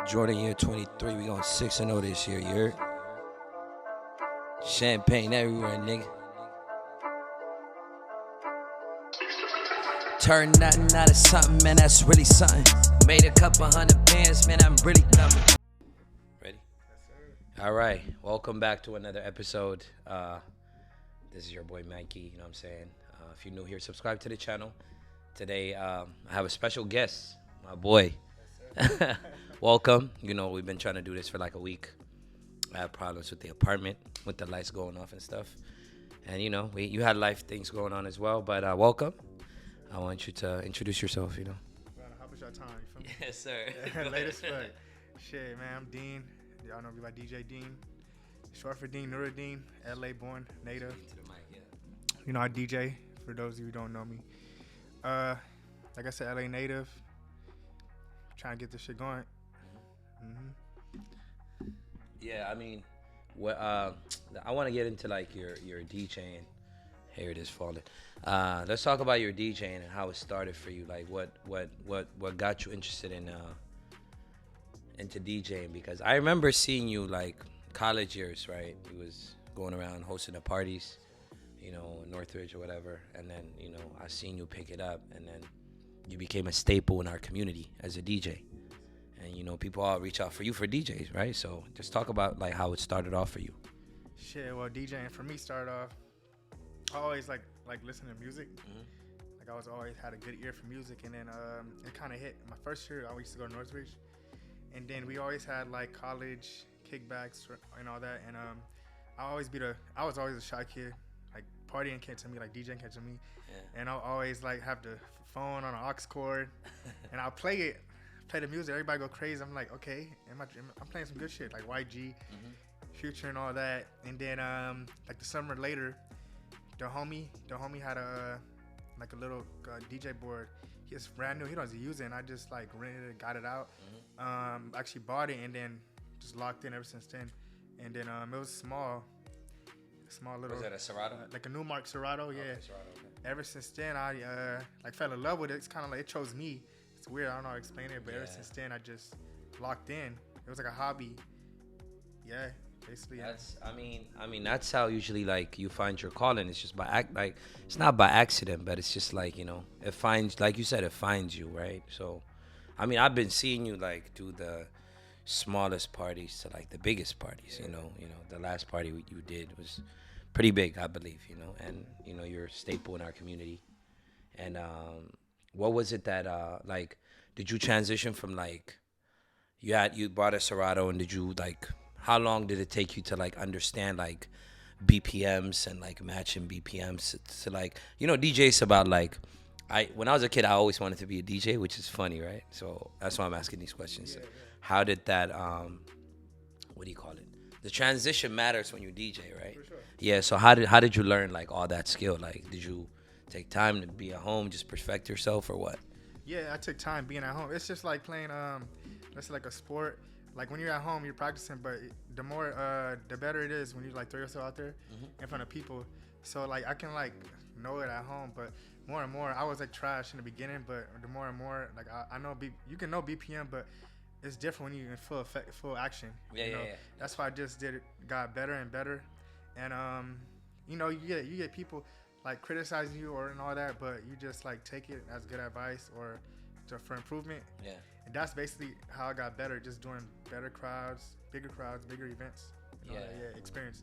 Jordan year 23, we going 6-0 this year, you heard? Champagne everywhere, nigga. Turn nothing out of something, man, that's really something. Made a couple hundred bands, man, I'm really coming. Ready? All right, welcome back to another episode. This is your boy Mikey, you know what I'm saying? If you're new here, subscribe to the channel. Today, I have a special guest, my boy. Welcome. You know, we've been trying to do this for like a week. I had problems with the apartment, with the lights going off and stuff. And, you know, you had life things going on as well. But welcome. I want you to introduce yourself, you know. How was your time? You feel me? Yes, sir. Latest fuck. Shit, man, I'm Dean. Y'all know me by DJ Dean. Short for Dean Nuruddin, LA born, native. To the mic, yeah. You know, I DJ, for those of you who don't know me. Like I said, LA native. Trying to get this shit going. Yeah, I mean, what I want to get into like your DJing. Here it is falling. Let's talk about your DJing and how it started for you. Like what got you interested in into DJing? Because I remember seeing you like college years, right? You was going around hosting the parties, you know, Northridge or whatever, and then you know I seen you pick it up, and then you became a staple in our community as a DJ. And you know, people all reach out for you for DJs, right? So just talk about like how it started off for you. Shit, well, DJing for me started off. I always like listening to music. Like I was always had a good ear for music, and then it kind of hit my first year. I used to go to Northridge, and then we always had like college kickbacks and all that. And I was always a shy kid. Like partying came to me, like DJing came to me, and I'll always like have the phone on an aux cord, and I'll play the music. Everybody go crazy. I'm like, okay, I'm playing some good shit like YG, Future, and all that. And then like the summer later, the homie had a little DJ board. It's brand new. He doesn't use it, and I just like rented it, got it out. Actually bought it, and then just locked in ever since then. And then it was small little. Was that a Serato? Like a Newmark Serato, yeah. Okay, Serato, okay. Ever since then, I like fell in love with it. It's kind of like it chose me. It's weird. I don't know how to explain it, but ever since then, I just locked in. It was like a hobby. Yeah, basically. That's I mean that's how usually like you find your calling. It's just like it's not by accident, but it's just like, you know, it finds, like you said, it finds you, right? So I mean, I've been seeing you like do the smallest parties to like the biggest parties, you know, the last party you did was pretty big, I believe, you know, and you know, you're a staple in our community. And what was it that like did you transition from like you bought a Serato, and did you like how long did it take you to like understand like BPMs and like matching BPMs to like, you know, DJs about like when I was a kid, I always wanted to be a DJ, which is funny, right? So that's why I'm asking these questions. Yeah. How did that what do you call it? The transition matters when you DJ, right? For sure. Yeah, so how did you learn like all that skill? Like did you take time to be at home, just perfect yourself, or what? Yeah, I took time being at home. It's just like playing it's like a sport. Like when you're at home, you're practicing, but the more the better it is when you like throw yourself out there in front of people. So like I can like know it at home, but more and more I was like trash in the beginning, but the more and more like I know you can know BPM, but it's different when you're in full action. Yeah, you know? yeah. That's why I just got better and better, and you know, you get people like criticizing you and all that, but you just like take it as good advice or for improvement. Yeah. And that's basically how I got better, just doing better crowds, bigger events. You know, experience.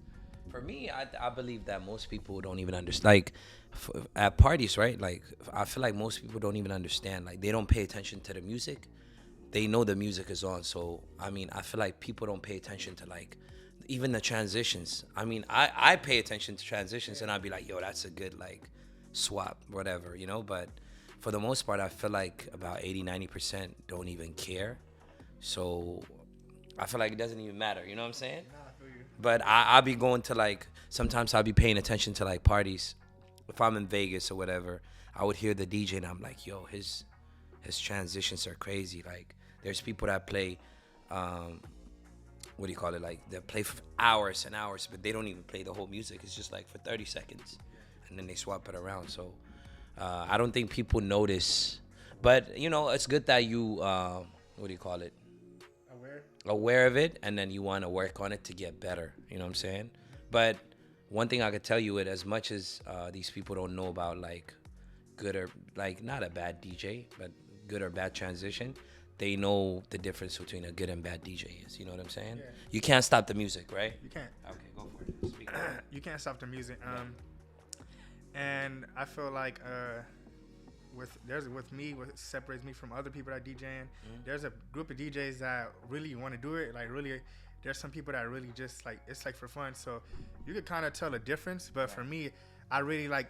For me, I believe that most people don't even understand. Like, at parties, right? Like, I feel like most people don't even understand. Like, they don't pay attention to the music. They know the music is on. So, I mean, I feel like people don't pay attention to, like, even the transitions. I mean, I pay attention to transitions, and I'd be like, yo, that's a good, like, swap, whatever, you know? But for the most part, I feel like about 80-90% don't even care. So I feel like it doesn't even matter. You know what I'm saying? Nah, I feel you. But I'll be going to like, sometimes I'll be paying attention to like parties. If I'm in Vegas or whatever, I would hear the DJ and I'm like, yo, his transitions are crazy. Like there's people that play, what do you call it? Like they play for hours and hours, but they don't even play the whole music. It's just like for 30 seconds and then they swap it around. So I don't think people notice, but you know, it's good that you, what do you call it? aware of it, and then you want to work on it to get better. You know what I'm saying? But one thing I could tell you, it as much as these people don't know about like good or like not a bad DJ, but good or bad transition, they know the difference between a good and bad DJ is. You know what I'm saying? Yeah. You can't stop the music, right? You can't. Okay, go for it. Speak. You can't stop the music. And I feel like with me, what separates me from other people that DJing, there's a group of DJs that really want to do it. Like really, there's some people that really just like it's like for fun. So you could kind of tell the difference. But for me, I really like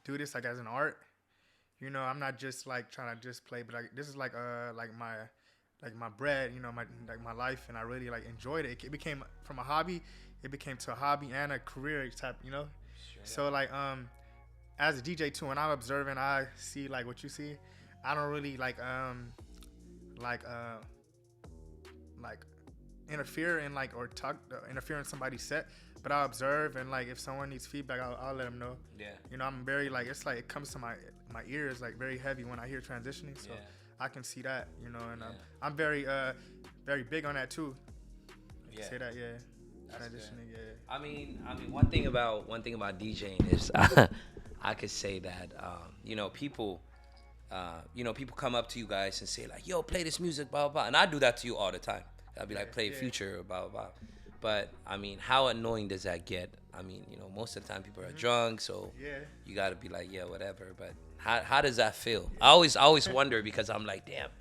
do this like as an art. You know, I'm not just like trying to just play, but like this is like my bread. You know, my life, and I really like enjoyed it. It became from a hobby. It became to a hobby and a career type. You know, so like as a DJ too, when I'm observing, I see like what you see. I don't really like interfere in like or interfere in somebody's set, but I observe, and like if someone needs feedback, I'll let them know. Yeah. You know, I'm very like it's like it comes to my ears like very heavy when I hear transitioning, so I can see that. You know, and I'm very very big on that too. Yeah. Say that, yeah. That's Transitioning, good. yeah. I mean, one thing about DJing is, I could say that, people come up to you guys and say like, "Yo, play this music," blah blah blah, and I do that to you all the time. I'll be like, "Play Future," blah blah blah. But I mean, how annoying does that get? I mean, most of the time people are drunk, so you gotta be like, "Yeah, whatever." But how does that feel? I always wonder, because I'm like, damn.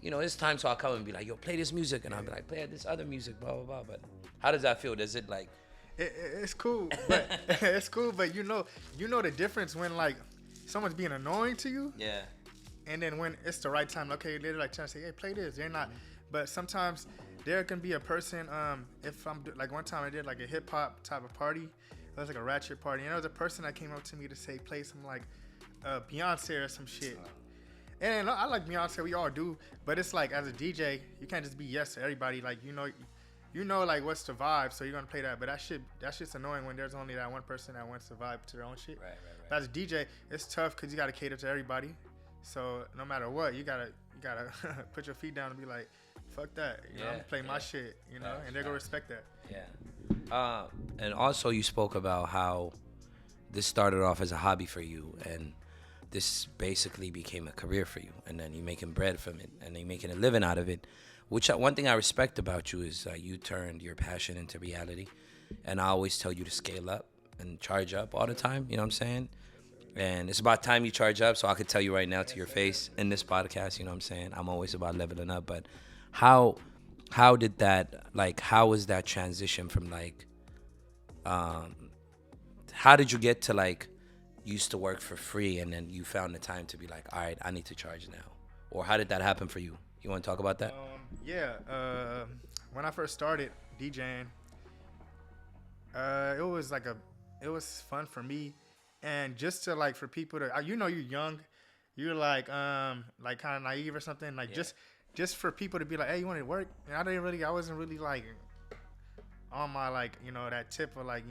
It's time, so I'll come and be like, "Yo, play this music," and I'll be like, "Play this other music," blah blah blah. But how does that feel? Does it like? It's cool, but it's cool, but you know the difference when like someone's being annoying to you. Yeah. And then when it's the right time, okay, they're like trying to say, "Hey, play this." They're not, but sometimes there can be a person. If I'm like one time I did like a hip hop type of party, it was like a ratchet party, and there was a person that came up to me to say, "Play some like Beyonce or some shit." And I like Beyonce, we all do, but it's like as a DJ, you can't just be yes to everybody. Like you know like what's the vibe, so you're gonna play that. But that shit's annoying when there's only that one person that wants to vibe to their own shit. Right. But as a DJ, it's tough because you gotta cater to everybody. So no matter what, you gotta put your feet down and be like, fuck that. I'm gonna play my shit. And they're gonna respect that. Yeah. And also you spoke about how this started off as a hobby for you, and this basically became a career for you, and then you're making bread from it, and you're making a living out of it. Which one thing I respect about you is you turned your passion into reality. And I always tell you to scale up and charge up all the time. You know what I'm saying? And it's about time you charge up. So I could tell you right now to your face in this podcast, you know what I'm saying? I'm always about leveling up. But how did that, like, how was that transition from like, how did you get to like, used to work for free and then you found the time to be like, all right, I need to charge now? Or how did that happen for you? You want to talk about that? When I first started DJing, it was fun for me, and just to like for people to you're young, you're like kind of naive or something, like just for people to be like, "Hey, you want to work?" And I wasn't really like on my like that tip of like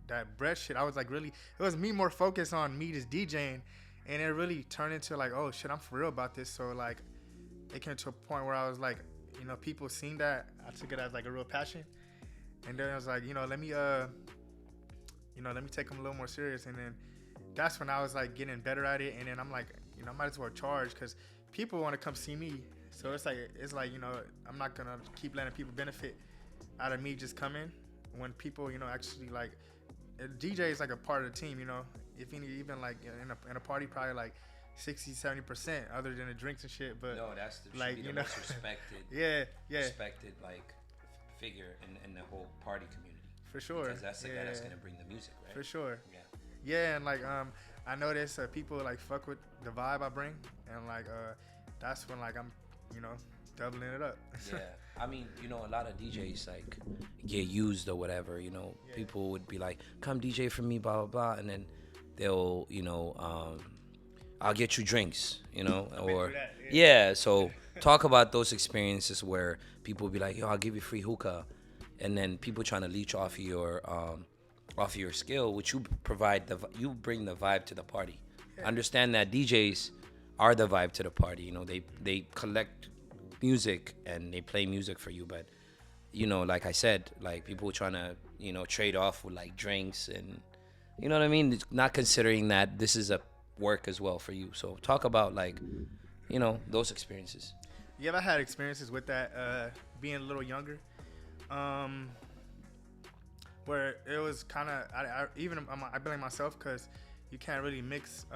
that bread shit. I was like really, it was me more focused on me just DJing, and it really turned into like, oh shit, I'm for real about this. So like it came to a point where I was like, people seen that, I took it as like a real passion, and then I was like, let me take them a little more serious, and then that's when I was like getting better at it, and then I'm like, I might as well charge because people want to come see me. So it's like I'm not gonna keep letting people benefit out of me just coming when people actually like a DJ is like a part of the team. If even like in a party, probably like 60-70% other than the drinks and shit, but no, that's the like the most respected respected like figure in the whole party community, for sure, because that's the guy that's gonna bring the music, right? For sure. And like I notice people like fuck with the vibe I bring, and like that's when like I'm doubling it up. I mean, a lot of DJs like get used or whatever, people would be like, come DJ for me, blah blah blah, and then they'll I'll get you drinks, or so talk about those experiences where people will be like, yo, I'll give you free hookah, and then people trying to leech off of your skill, which you provide, you bring the vibe to the party. Understand that DJs are the vibe to the party. They collect music and they play music for you, but you know, like I said, like people trying to, you know, trade off with like drinks and, you know what I mean? It's not considering that this is a work as well for you. So talk about like, you know, those experiences. Yeah, I had experiences with that being a little younger, um, where it was kind of I blame myself because you can't really mix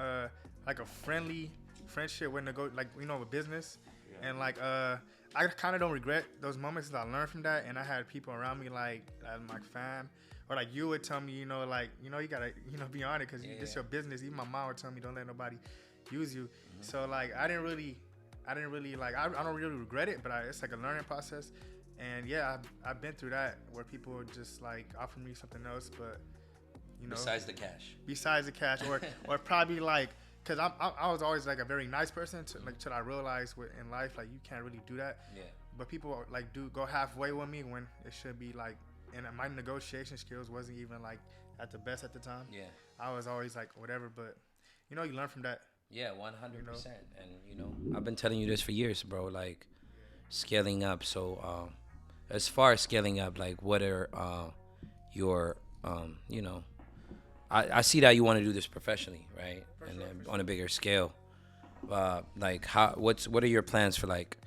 like a friendship with like with business, and like I kind of don't regret those moments 'cause I learned from that, and I had people around me like my fam. Or like you would tell me, like, you gotta, be on it because this your business. Even my mom would tell me, don't let nobody use you. Mm-hmm. So like, I didn't really like, I don't really regret it, but it's like a learning process. And yeah, I've been through that where people would just like offer me something else, but besides the cash, or probably like, cause I was always like a very nice person till I realized in life, like you can't really do that. Yeah. But people like go halfway with me when it should be like. And my negotiation skills wasn't even like at the best at the time. Yeah. I was always like whatever, but you learn from that. Yeah, 100%. And I've been telling you this for years, bro. Like scaling up. So as far as scaling up, like what are your I see that you want to do this professionally, right? For sure. On a bigger scale. Like what are your plans for like,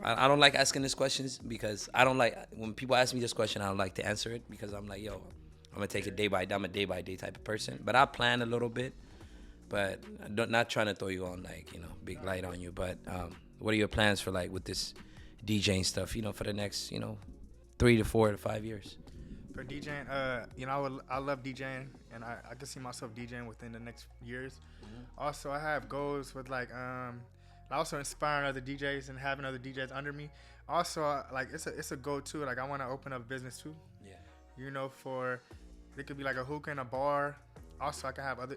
I don't like asking these questions because I don't like when people ask me this question. I don't like to answer it because I'm like, yo, I'm gonna take it day by day. I'm a day by day type of person, but I plan a little bit. But not trying to throw you on like big light on you. But what are your plans for like with this DJing stuff? For the next 3 to 4 to 5 years. For DJing, I love DJing, and I can see myself DJing within the next years. Mm-hmm. Also, I have goals with like also inspiring other DJs and having other DJs under me. Also, like it's a goal too. Like I want to open up a business too. Yeah. For it could be like a hookah and a bar. Also, I can have other.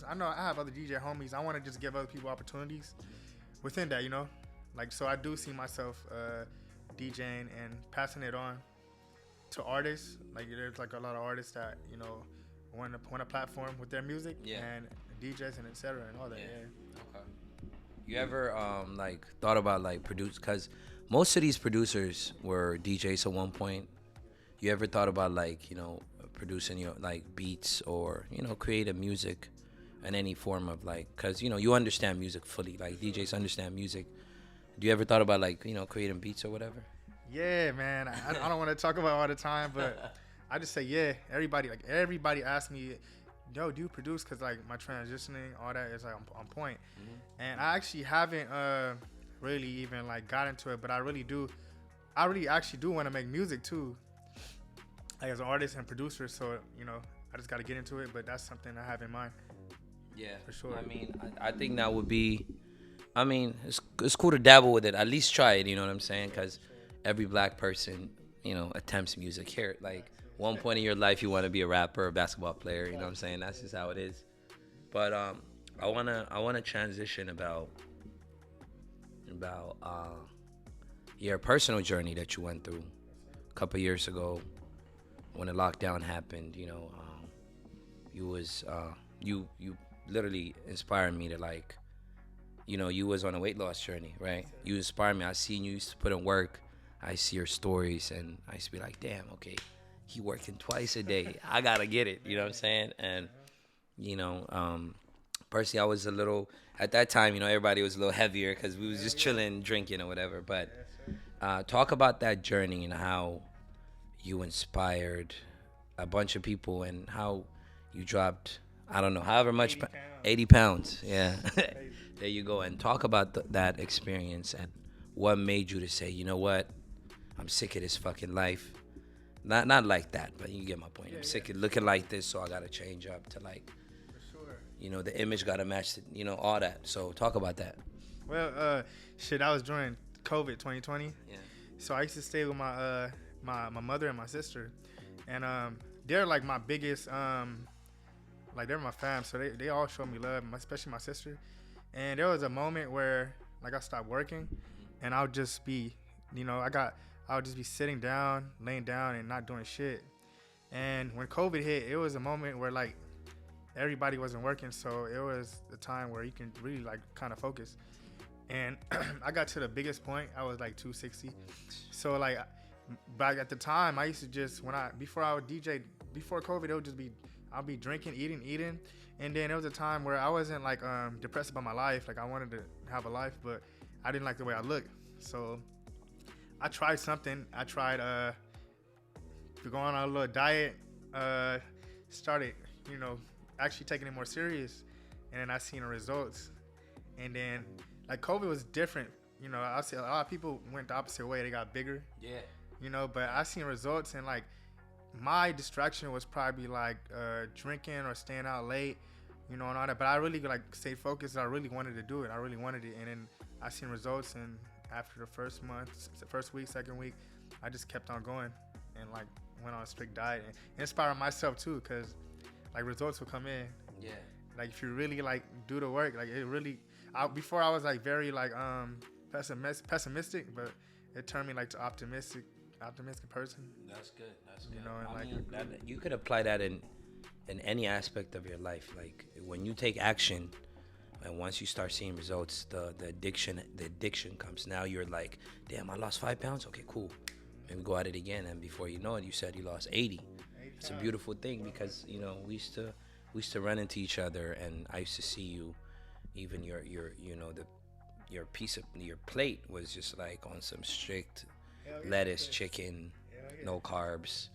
I know I have other DJ homies. I want to just give other people opportunities within that. Like so I do see myself DJing and passing it on to artists. Like there's like a lot of artists that want a platform with their music. Yeah. And DJs and etc. and all that. Yeah. Okay. You ever like thought about like produce? Because most of these producers were DJs at one point. You ever thought about like producing your like beats or creative music in any form of like? Because you understand music fully. Like DJs understand music. Do you ever thought about like creating beats or whatever? Yeah, man. I don't want to talk about it all the time, but I just say yeah. Everybody asks me, yo, do you produce? Because like my transitioning, all that is like on point. Mm-hmm. And I actually haven't really even like got into it, but I really actually do want to make music too, like as an artist and producer. So I just got to get into it, but that's something I have in mind. Yeah, for sure. I mean, I think that would be. I mean, it's cool to dabble with it. At least try it. You know what I'm saying? Because every black person attempts music here. Like one point in your life, you want to be a rapper, a basketball player. You know what I'm saying? That's just how it is. But I wanna transition about your personal journey that you went through a couple years ago when the lockdown happened. You literally inspired me to like, you was on a weight loss journey, right? You inspired me. I seen you used to put in work. I see your stories and I used to be like, damn, okay, he working twice a day. I gotta get it. You know what I'm saying? And personally, I was a little, at that time, everybody was a little heavier because we was just chilling, drinking or whatever. But talk about that journey and how you inspired a bunch of people and how you dropped, I don't know, however much, 80 pounds. Yeah. There you go. And talk about that experience and what made you to say, you know what, I'm sick of this fucking life. Not like that, but you get my point. I'm sick of looking like this, so I got to change up to like, the image got to match, all that. So talk about that. Well, I was during COVID 2020. Yeah. So I used to stay with my mother and my sister. And they're like my biggest, like they're my fam. So they all show me love, especially my sister. And there was a moment where like I stopped working and I would just be, I would just be sitting down, laying down and not doing shit. And when COVID hit, it was a moment where like everybody wasn't working. So it was the time where you can really like kind of focus. and I got to the biggest point. I was like 260. So like back at the time, I used to just before I would DJ before COVID, it would just be I'll be drinking, eating, and then there was a time where I wasn't like depressed about my life. Like I wanted to have a life, but I didn't like the way I looked. So I tried something. I tried going on a little diet. Started actually taking it more serious, and then I seen the results. And then like COVID was different. I see a lot of people went the opposite way. They got bigger. Yeah. But I seen results, and like my distraction was probably like drinking or staying out late, and all that. But I really like stayed focused. I really wanted to do it. I really wanted it, and then I seen results. And after the first month, first week, second week, I just kept on going and like went on a strict diet and inspired myself too, because like results will come in. Yeah. Like if you really like do the work, like it really. Before I was like very like pessimistic, but it turned me like to optimistic person. That's good. That's good. And you could apply that in any aspect of your life. Like when you take action, and once you start seeing results, the addiction comes. Now you're like, damn, I lost 5 pounds. Okay, cool. Maybe go at it again. And before you know it, you said you lost 80. It's a beautiful thing because we used to run into each other, and I used to see you. Even your your plate was just like on some strict lettuce, chicken, no carbs.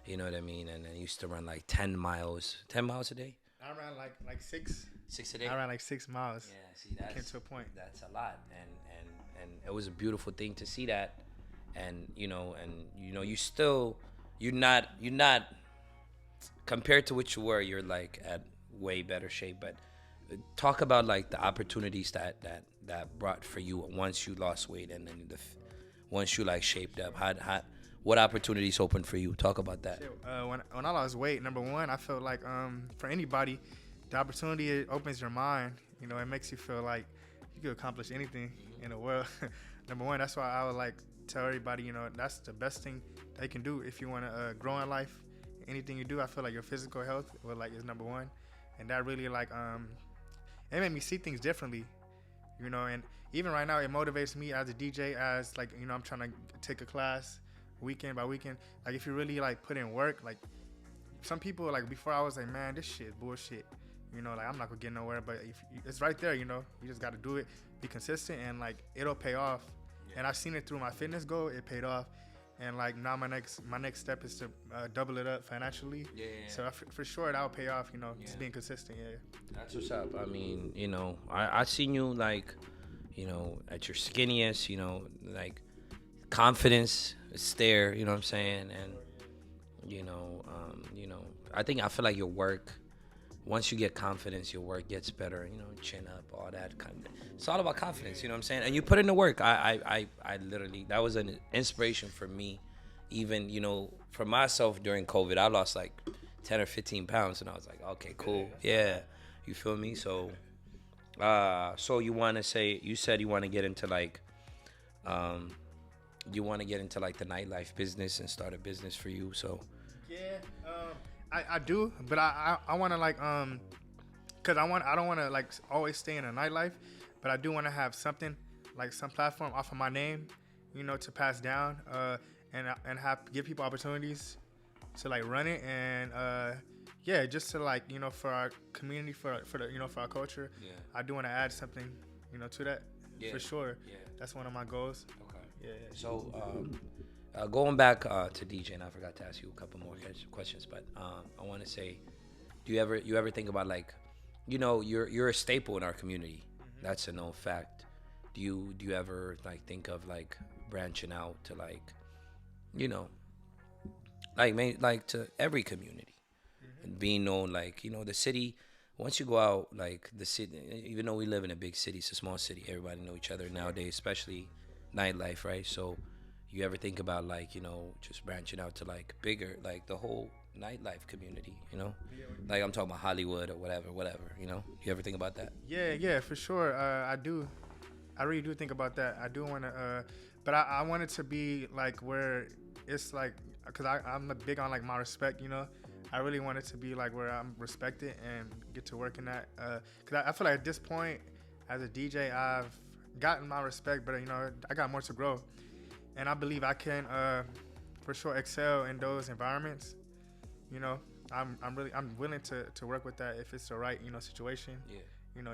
You know what I mean? And I used to run like 10 miles a day. I ran like 6. 6 a day. I ran like 6 miles. Yeah, see, that's came to a point. That's a lot, and it was a beautiful thing to see that, and you're not compared to what you were. You're like at way better shape, but. Talk about like the opportunities that brought for you once you lost weight, and then once you like shaped up. What opportunities opened for you? Talk about that. When I lost weight, number one, I felt like for anybody, the opportunity, it opens your mind. It makes you feel like you could accomplish anything in the world. Number one, that's why I would like tell everybody, that's the best thing they can do if you want to grow in life. Anything you do, I feel like your physical health is number one, and that really like it made me see things differently, and even right now it motivates me as a DJ, as like I'm trying to take a class weekend by weekend. Like if you really like put in work, like some people, like before I was like, man, this shit is bullshit, like I'm not gonna get nowhere, but if it's right there, you just got to do it, be consistent, and like it'll pay off. And I've seen it through my fitness goal. It paid off. And like now my next step is to double it up financially. Yeah. So for sure that will pay off. Just being consistent. Yeah. That's what's up. I mean, I seen you like, at your skinniest. Like confidence is there. You know what I'm saying? And I feel like your work. Once you get confidence, your work gets better. Chin up, all that kind of. It's all about confidence. You know what I'm saying? And you put in the work. I literally, that was an inspiration for me. Even for myself during COVID, I lost like 10 or 15 pounds, and I was like, okay, cool, yeah. You feel me? So, so you said you want to get into like, the nightlife business and start a business for you. So. Yeah. I do, but I want to like cause I don't want to like always stay in a nightlife, but I do want to have something like some platform off of my name, to pass down, and give people opportunities to like run it, and just to like for our community, for the for our culture. Yeah. I do want to add something to that, for sure. Yeah. That's one of my goals. Okay. Yeah. So going back to DJ, and I forgot to ask you a couple more questions, but I want to say, do you ever think about like, you're a staple in our community. Mm-hmm. That's a known fact. Do you ever like think of like branching out to like, like to every community, mm-hmm. and being known like the city. Once you go out, like the city, even though we live in a big city, it's a small city. Everybody know each other nowadays, especially nightlife, right? So. You ever think about like just branching out to like bigger, like the whole nightlife community, like I'm talking about Hollywood or whatever, you ever think about that? Yeah, for sure. I do. I really do think about that. I do want to, but I want it to be like where it's like, cause I'm big on like my respect, I really want it to be like where I'm respected and get to work in that. Cause I feel like at this point as a DJ, gotten my respect, but I got more to grow, and I believe I can for sure excel in those environments. You know, I'm willing to work with that if it's the right situation. Yeah.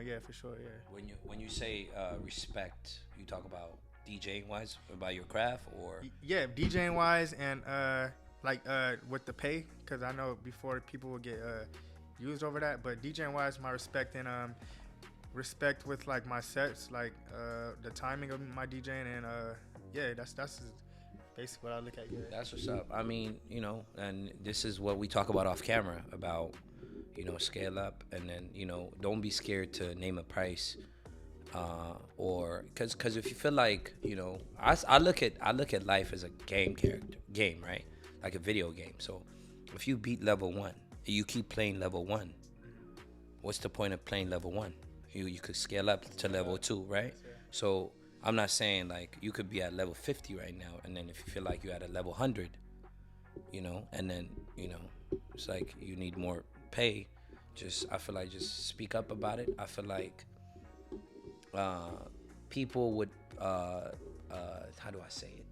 Yeah, for sure, yeah. When you say respect, you talk about DJing wise, about your craft, or Yeah, DJing wise and like with the pay, because I know before people would get used over that, but DJing wise, my respect and respect with like my sets, like the timing of my DJing and yeah, that's basically what I look at. Yeah. that's what's up. I mean, and this is what we talk about off camera about, scale up, and then don't be scared to name a price, or because if you feel like I look at life as a game, right? Like a video game. So if you beat level 1, you keep playing level 1. What's the point of playing level 1? You could scale up to level 2, right? So I'm not saying like you could be at level 50 right now, and then if you feel like you're at a level 100, and then it's like you need more pay. I feel like just speak up about it. I feel like people would how do I say it?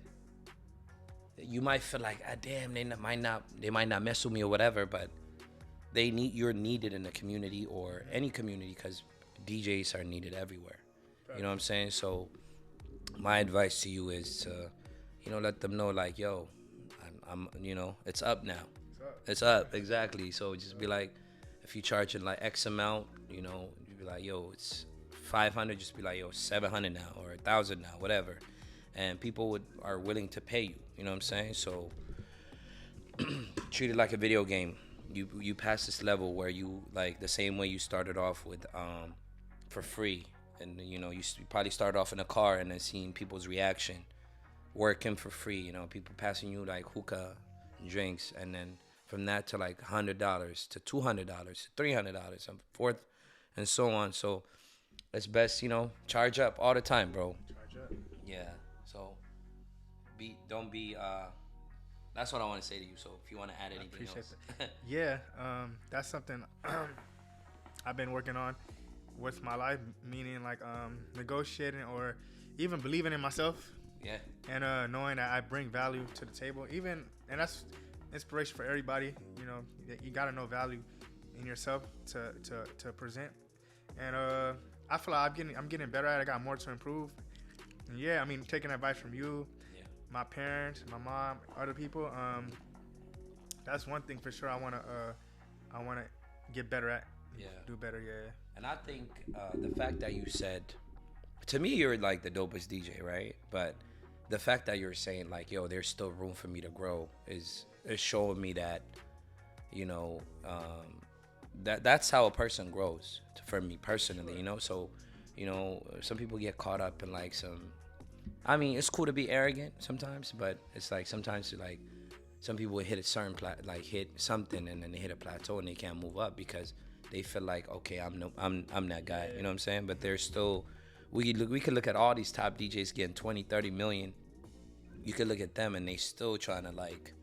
You might feel like, damn, they might not mess with me or whatever, but you're needed in the community or any community, because DJs are needed everywhere. You know what I'm saying? So my advice to you is to let them know, like, yo, I'm it's up now. It's up, exactly. So just be like, if you charging like X amount, you be like, yo, it's 500. Just be like, yo, 700 now, or 1,000 now, whatever. And people are willing to pay you. You know what I'm saying? So treat it like a video game. You pass this level where you, like, the same way you started off with for free, and you probably started off in a car and then seeing people's reaction, working for free. People passing you like hookah, drinks, and then from that to like $100 to $200 to $300 and forth and so on. So it's best, charge up all the time, bro. Charge up. Yeah. So don't be that's what I want to say to you. So if you want to add anything else. Yeah, that's something I've been working on with my life, meaning like negotiating or even believing in myself. Yeah. And knowing that I bring value to the table, and that's inspiration for everybody. You gotta know value in yourself to present. And I feel like I'm getting better at it. I got more to improve. And yeah, I mean, taking advice from you, my parents, my mom, other people. That's one thing for sure. I wanna get better at. Yeah. Do better. Yeah. And I think the fact that you said, to me, you're like the dopest DJ, right? But the fact that you're saying like, yo, there's still room for me to grow is showing me that, that's how a person grows. For me personally, So, some people get caught up in like some. I mean, it's cool to be arrogant sometimes, but it's like sometimes like some people hit a certain hit something and then they hit a plateau and they can't move up because they feel like, okay, I'm that guy. You know what I'm saying? But there's still, we could look at all these top DJs getting 20, 30 million. You could look at them and they still trying to like,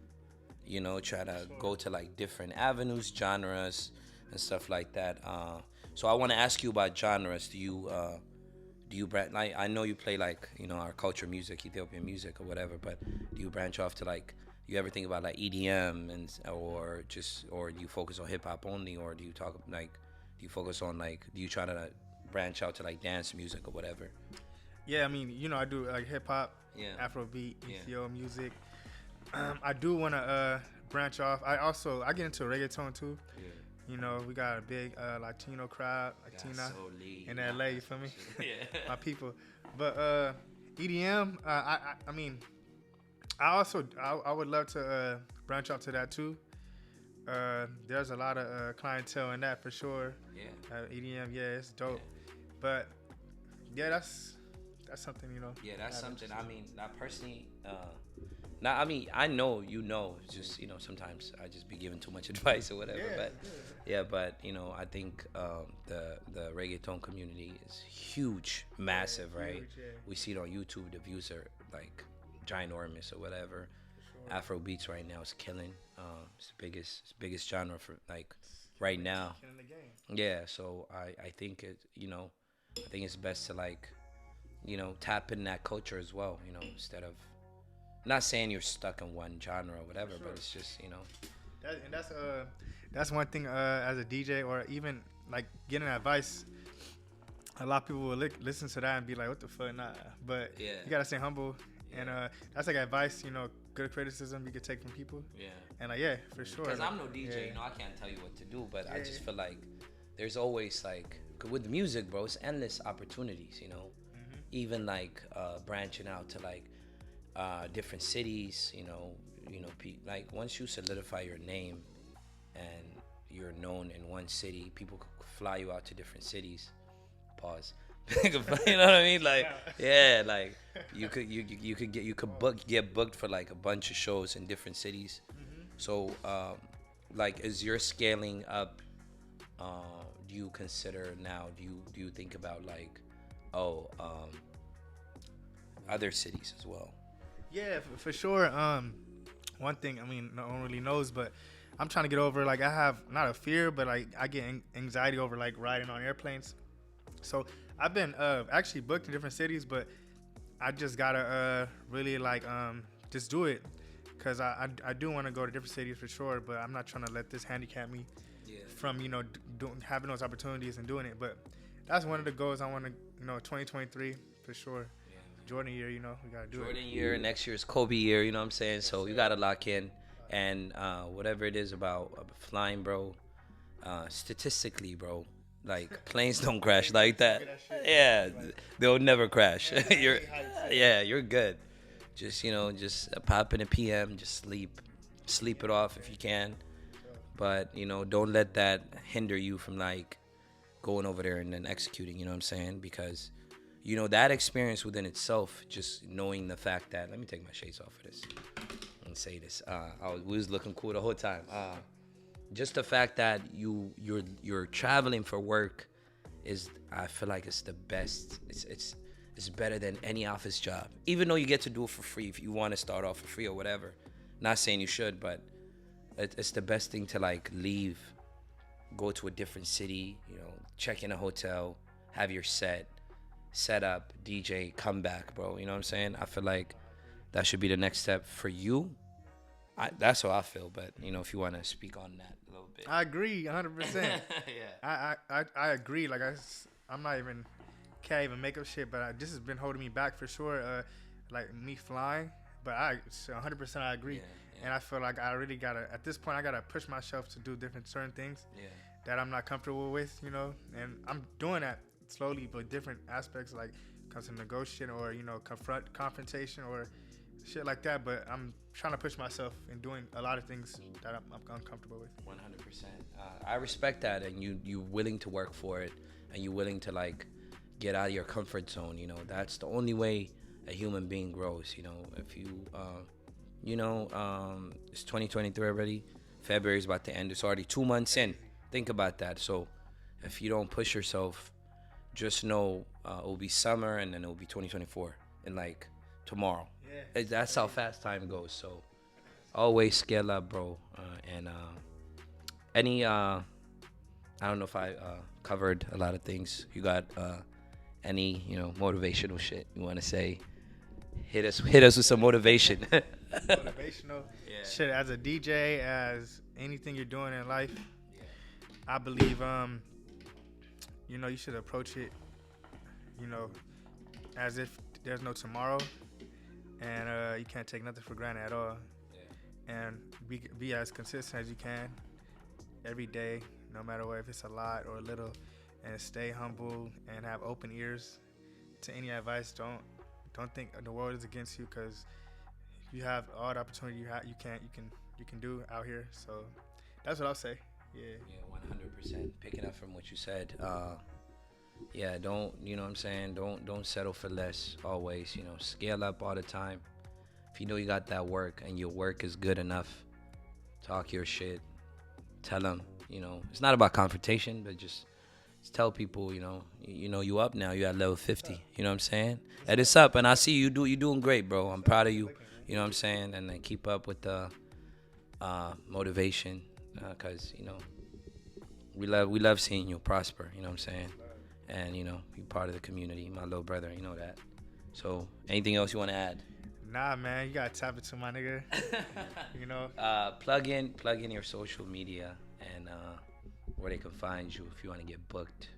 try to go to like different avenues, genres and stuff like that. So I want to ask you about genres. Do you branch, like, I know you play like, our culture music, Ethiopian music or whatever, but do you branch off to like, you ever think about like EDM or do you focus on hip hop only, or do you focus on like, do you try to like, branch out to like dance music or whatever? Yeah, I mean, I do like hip hop, Afrobeat, Ethio music. I do want to branch off. I get into reggaeton too. Yeah. We got a big Latino crowd, Latina in LA. You feel me? Yeah. My people. But EDM, I mean, I would love to branch out to that too. There's a lot of clientele in that for sure. Yeah. EDM, yeah, it's dope. Yeah. But yeah, that's something, Yeah, that's something. I mean, I personally, I mean, I know, it's just, sometimes I just be giving too much advice or whatever. Yeah, but but I think the reggaeton community is huge, massive, right? Huge, yeah. We see it on YouTube. The views are like ginormous or whatever. Sure. Afro beats right now is killing. It's the biggest genre for like right now. Killing the game. Yeah, so I think I think it's best to like, tap in that culture as well. Instead of not saying you're stuck in one genre or whatever, Sure. but it's just That's one thing as a DJ or even like getting advice. A lot of people will listen to that and be like, "What the fuck?" Nah, but Yeah. you gotta stay humble, Yeah. and that's like advice. Good criticism you could take from people, yeah. and like yeah, for sure. Because like, I'm no DJ, yeah. I can't tell you what to do, but I just Yeah. feel like there's always like with music, bro, it's endless opportunities. Mhm. Even like branching out to like different cities. Like once you solidify your name and you're known in one city, people could fly you out to different cities. Pause. You know what I mean? Like, yeah, like you could get booked for like a bunch of shows in different cities. Mhm. So, like, as you're scaling up, do you consider now? Do you think about like, oh, other cities as well? Yeah, for sure. One thing, I mean, no one really knows, but I'm trying to get over. Like, I have not a fear, but like I get anxiety over like riding on airplanes. So I've been actually booked in different cities, but I just gotta really like just do it, cause I do want to go to different cities for sure, but I'm not trying to let this handicap me Yeah. from having those opportunities and doing it. But that's one of the goals I want to 2023 for sure. Jordan year, we gotta do Jordan it. year, next year is Kobe year, you know what I'm saying? So you gotta lock in, and whatever it is about flying, bro. Statistically, bro, like planes don't crash like that. Yeah, they'll never crash. You're good. Just pop in a PM, just sleep it off if you can. But don't let that hinder you from like going over there and then executing. You know what I'm saying? Because that experience within itself, just knowing the fact that, let me take my shades off for this and say this. We was looking cool the whole time. Just the fact that you're traveling for work I feel like it's the best. It's better than any office job. Even though you get to do it for free if you want to start off for free or whatever. Not saying you should, but it's the best thing to like leave, go to a different city, check in a hotel, have your set up, DJ, come back, bro. You know what I'm saying? I feel like that should be the next step for you. That's how I feel, but if you want to speak on that a little bit. I agree 100%. Yeah. I agree. Like I'm not even can't even make up shit, but this has been holding me back for sure. Like me flying, but 100% I agree. Yeah. And I feel like I really gotta at this point I gotta push myself to do certain things that I'm not comfortable with, and I'm doing that slowly, but different aspects like comes to negotiation or confrontation or shit like that. But I'm trying to push myself in doing a lot of things that I'm uncomfortable with. 100%. I respect that, and you willing to work for it, and you willing to like get out of your comfort zone. That's the only way a human being grows. If you it's 2023 already. February is about to end. It's already 2 months in. Think about that. So if you don't push yourself, just know it will be summer, and then it will be 2024 and like tomorrow. Yeah. That's how fast time goes. So always scale up, bro. And any I don't know if I covered a lot of things. You got any motivational shit you want to say? Hit us with some motivation. Motivational shit as a DJ, as anything you're doing in life. I believe you should approach it as if there's no tomorrow, and you can't take nothing for granted at all. And be as consistent as you can every day, no matter what, if it's a lot or a little, and stay humble and have open ears to any advice. Don't think the world is against you, because you have all the opportunity you can do out here. So that's what I'll say. Yeah, 100%. Picking up from what you said. Don't, what I'm saying? Don't settle for less always, scale up all the time. If you know you got that work and your work is good enough, talk your shit. Tell them, it's not about confrontation, but just tell people, you up now, you at level 50, you know what I'm saying? And it's up, and I see you doing great, bro. I'm proud of you, you know what I'm saying? And then keep up with the motivation, because, we love seeing you prosper, you know what I'm saying? And, you're part of the community, my little brother, you know that. So, anything else you want to add? Nah, man, you gotta tap into my nigga. You know. Plug in your social media and where they can find you if you want to get booked.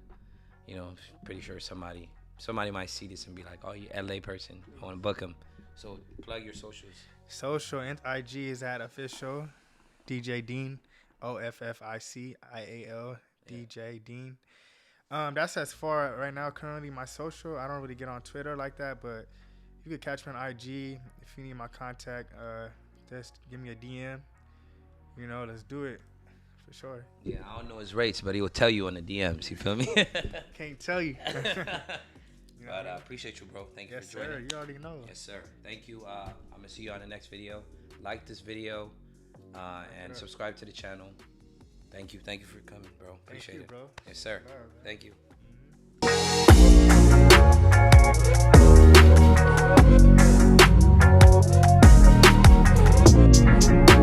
You know, pretty sure somebody might see this and be like, "Oh, you LA person, I want to book him." So plug your socials. Social and IG is at official DJ Dean, OFFICIAL DJ Dean. That's as far right now. Currently, my social. I don't really get on Twitter like that, but you can catch me on IG if you need my contact. Just give me a DM. You know, let's do it for sure. Yeah, I don't know his rates, but he will tell you on the DMs. You feel me? Can't tell you. But I appreciate you, bro. Thank you for joining. Yes, sir. You already know. Yes, sir. Thank you. I'm gonna see you on the next video. Like this video, and subscribe to the channel. Thank you. Thank you for coming, bro. Appreciate Thank you, it. bro. Yes, sir. Bye, Thank you. Mm-hmm.